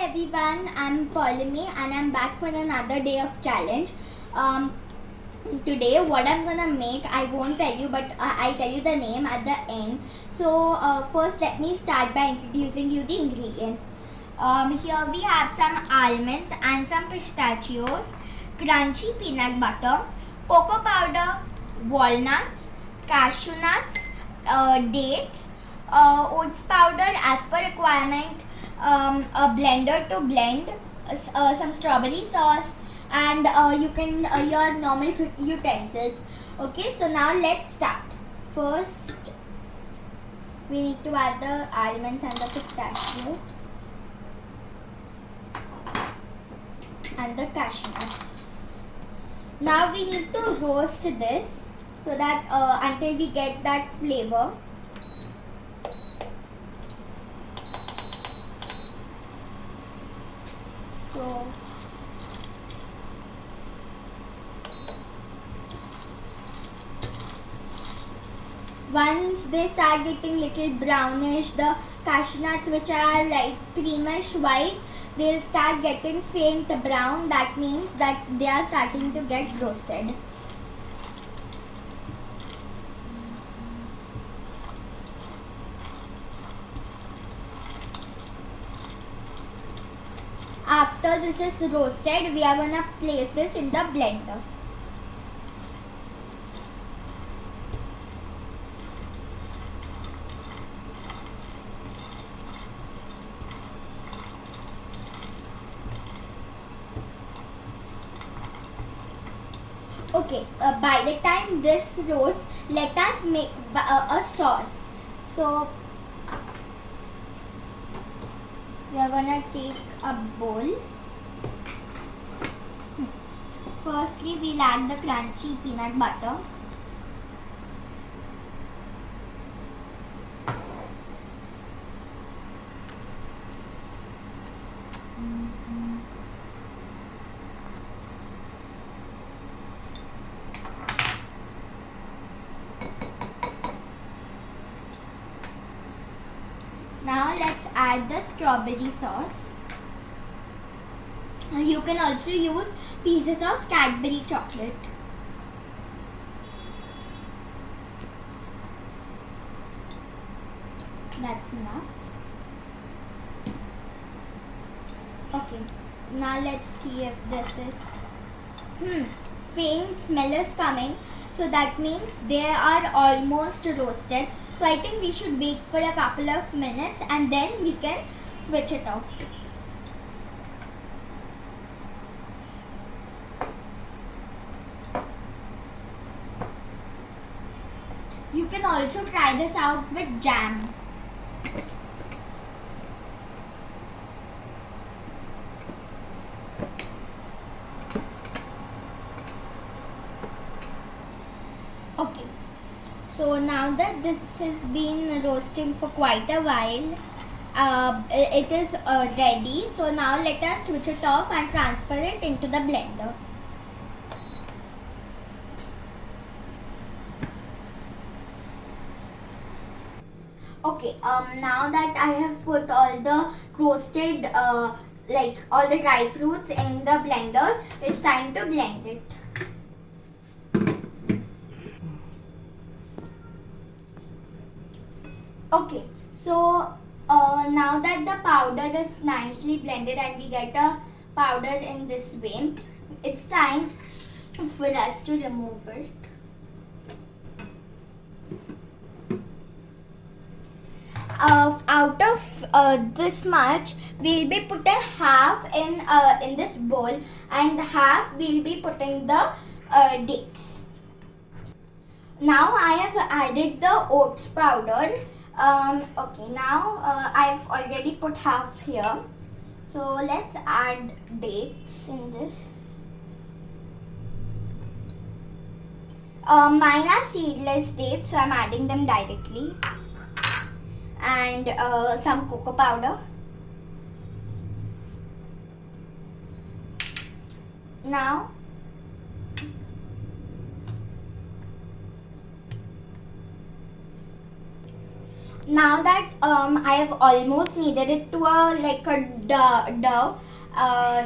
everyone, I'm Paulimi and I'm back for another day of challenge. Today what I'm gonna make, I won't tell you, but I'll tell you the name at the end. So first let me start by introducing you the ingredients. Here we have some almonds and some pistachios, crunchy peanut butter, cocoa powder, walnuts, cashew nuts, dates, oats powder as per requirement, a blender to blend, some strawberry sauce, and you can your normal utensils. Okay, so now let's start. First, we need to add the almonds and the pistachios and the cashew nuts. Now we need to roast this so that until we get that flavor. So once they start getting little brownish, the cashew nuts which are like creamish white, they'll start getting faint brown. That means that they are starting to get roasted. After this is roasted, we are gonna place this in the blender. Okay, by the time this roasts, let us make a sauce. So we are gonna take a bowl. Firstly, we'll add the crunchy peanut butter. Now let's add the strawberry sauce. You can also use pieces of Cadbury chocolate. That's enough. Okay, now let's see if this is faint smell is coming, so that means they are almost roasted. So I think we should wait for a couple of minutes and then we can switch it off. You can also try this out with jam. Okay, so now that this has been roasting for quite a while, it is ready. So now let us switch it off and transfer it into the blender. Okay, now that I have put all the roasted, like all the dry fruits in the blender, it's time to blend it. Okay, so now that the powder is nicely blended and we get a powder in this way, it's time for us to remove it. Out of this much, we'll be putting half in this bowl and half we'll be putting the dates. Now I have added the oats powder. Okay, now I've already put half here. So let's add dates in this. Mine are seedless dates, so I'm adding them directly. And some cocoa powder. Now now that I have almost kneaded it to a dough.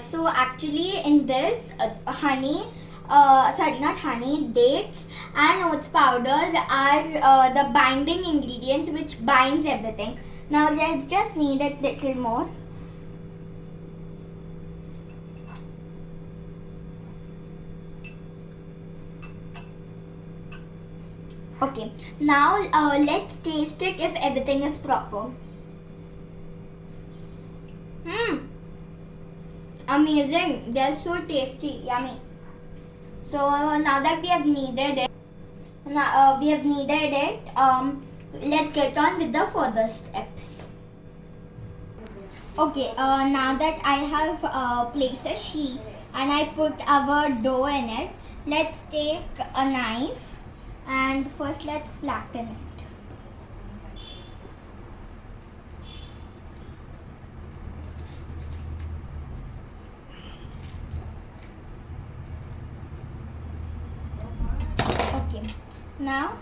So actually in this honey, sorry, not honey, dates and oats powders are the binding ingredients which binds everything. Now let's just knead it little more. Okay, now let's taste it if everything is proper. Amazing! They're so tasty, yummy. So now that we have kneaded it, let's get on with the further steps. Okay, now that I have placed a sheet and I put our dough in it, let's take a knife and first let's flatten it. Okay, now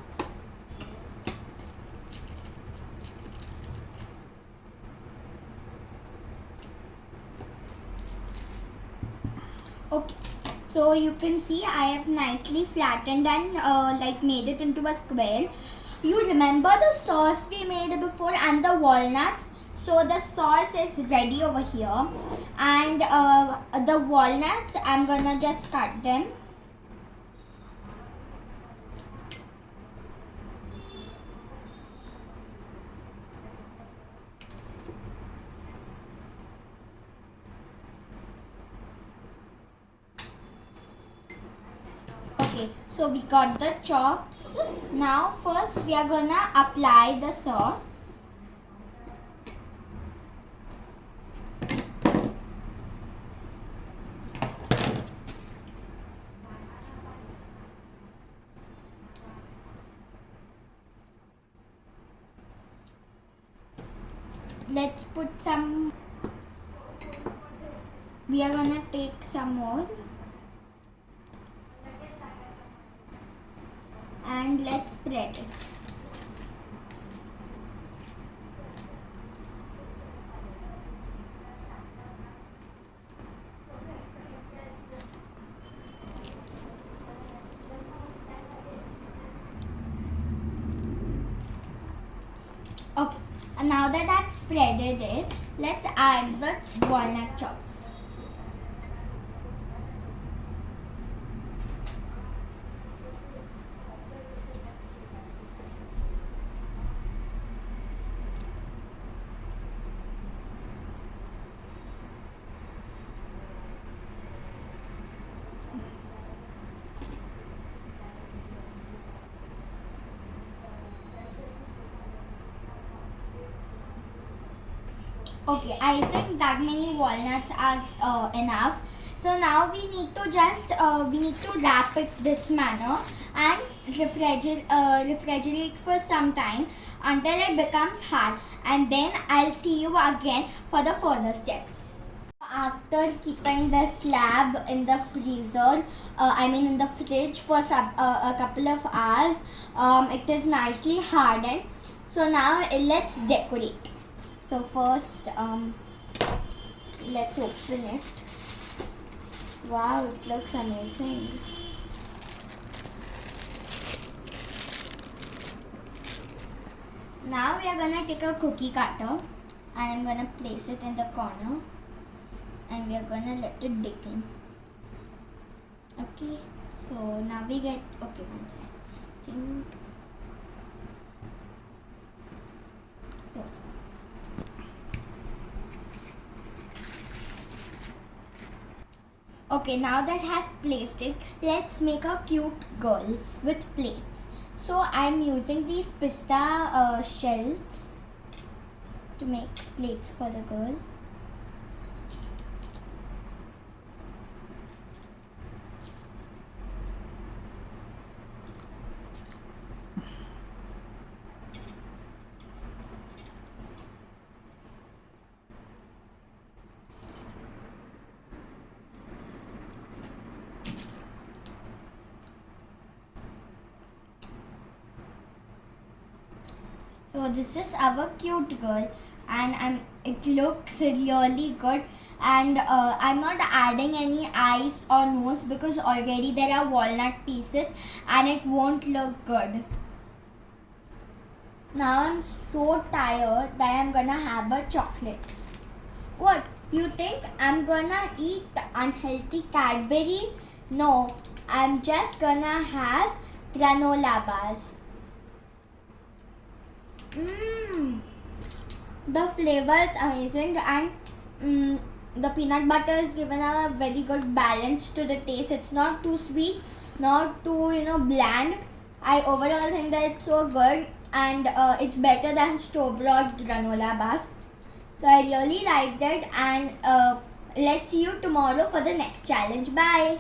okay, so you can see I have nicely flattened and like made it into a square. You remember the sauce we made before and the walnuts? So the sauce is ready over here, and the walnuts I'm gonna just cut them. Okay, so we got the chops. Now first we are gonna apply the sauce. Let's put some. We are gonna take some more. And let's spread it. Okay, and now that I've spreaded it, let's add the walnut chops. Okay, I think that many walnuts are enough. So now we need to just wrap it this manner and refrigerate for some time until it becomes hard, and then I'll see you again for the further steps. After keeping the slab in the freezer, in the fridge for a couple of hours, it is nicely hardened. So now let's decorate. So first, let's open it. Wow, it looks amazing. Now we are gonna take a cookie cutter and I'm gonna place it in the corner and we are gonna let it dig in. Okay, so now we get, okay, one second. Okay, now that I have placed it, let's make a cute girl with plates. So I'm using these pista shells to make plates for the girl. So So this is our cute girl, and it looks really good. And I'm not adding any eyes or nose because already there are walnut pieces and it won't look good. Now I'm so tired that I'm gonna have a chocolate. What? You think I'm gonna eat unhealthy Cadbury? No, I'm just gonna have granola bars. The flavor is amazing, and the peanut butter is given a very good balance to the taste. It's not too sweet, not too bland. I overall think that it's so good, and it's better than store-bought granola bars. So I really liked it, and let's see you tomorrow for the next challenge. Bye.